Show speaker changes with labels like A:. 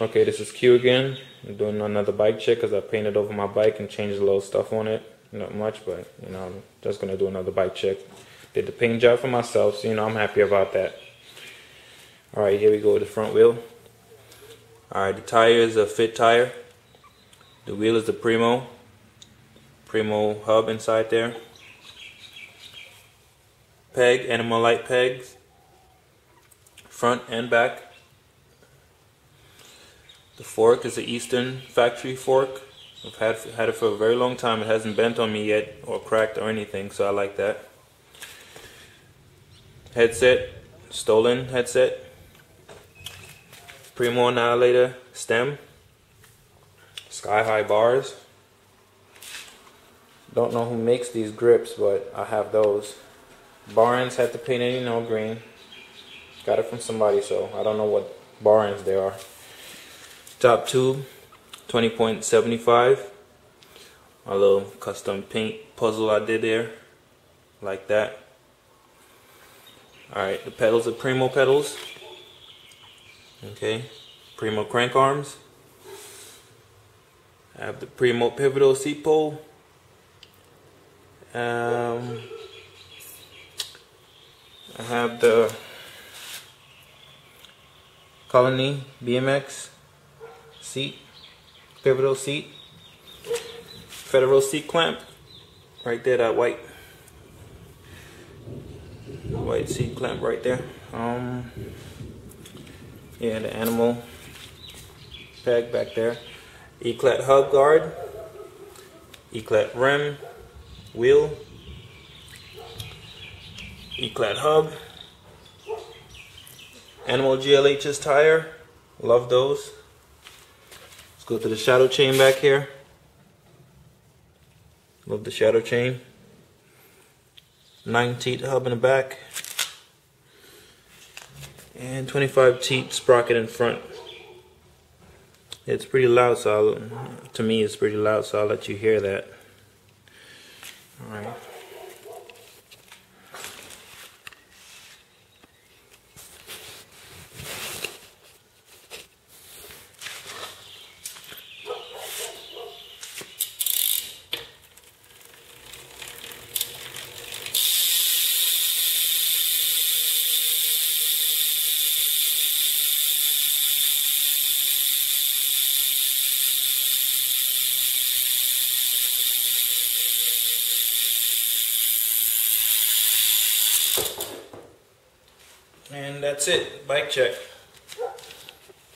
A: Okay, this is Q again. I'm doing another bike check because I painted over my bike and changed a little stuff on it. Not much, but I'm just gonna do another bike check. Did the paint job for myself, so I'm happy about that. Alright, here we go with the front wheel. Alright, the tire is a fit tire. The wheel is the Primo hub inside there. Peg, animal light pegs, front and back. The fork is the Eastern factory fork. I've had it for a very long time. It hasn't bent on me yet or cracked or anything, so I like that. Headset, stolen headset. Primo Annihilator stem. Sky high bars. Don't know who makes these grips, but I have those. Barnes had to paint it, green. Got it from somebody, so I don't know what Barnes they are. Top tube, 20.75. My little custom paint puzzle I did there, like that. Alright, the pedals are Primo pedals. Okay, Primo crank arms. I have the Primo pivotal seat pole. I have the Colony BMX seat, pivotal seat, federal seat clamp, right there, that white seat clamp right there. Yeah, the animal peg back there. Eclat hub guard, Eclat rim, wheel, Eclat hub, Animal GLH's tire, love those. Let's go to the shadow chain back here. Love the shadow chain. 9 teeth hub in the back. And 25 teeth sprocket in front. It's pretty loud, so to me it's pretty loud, so I'll let you hear that. Alright. And that's it, bike check.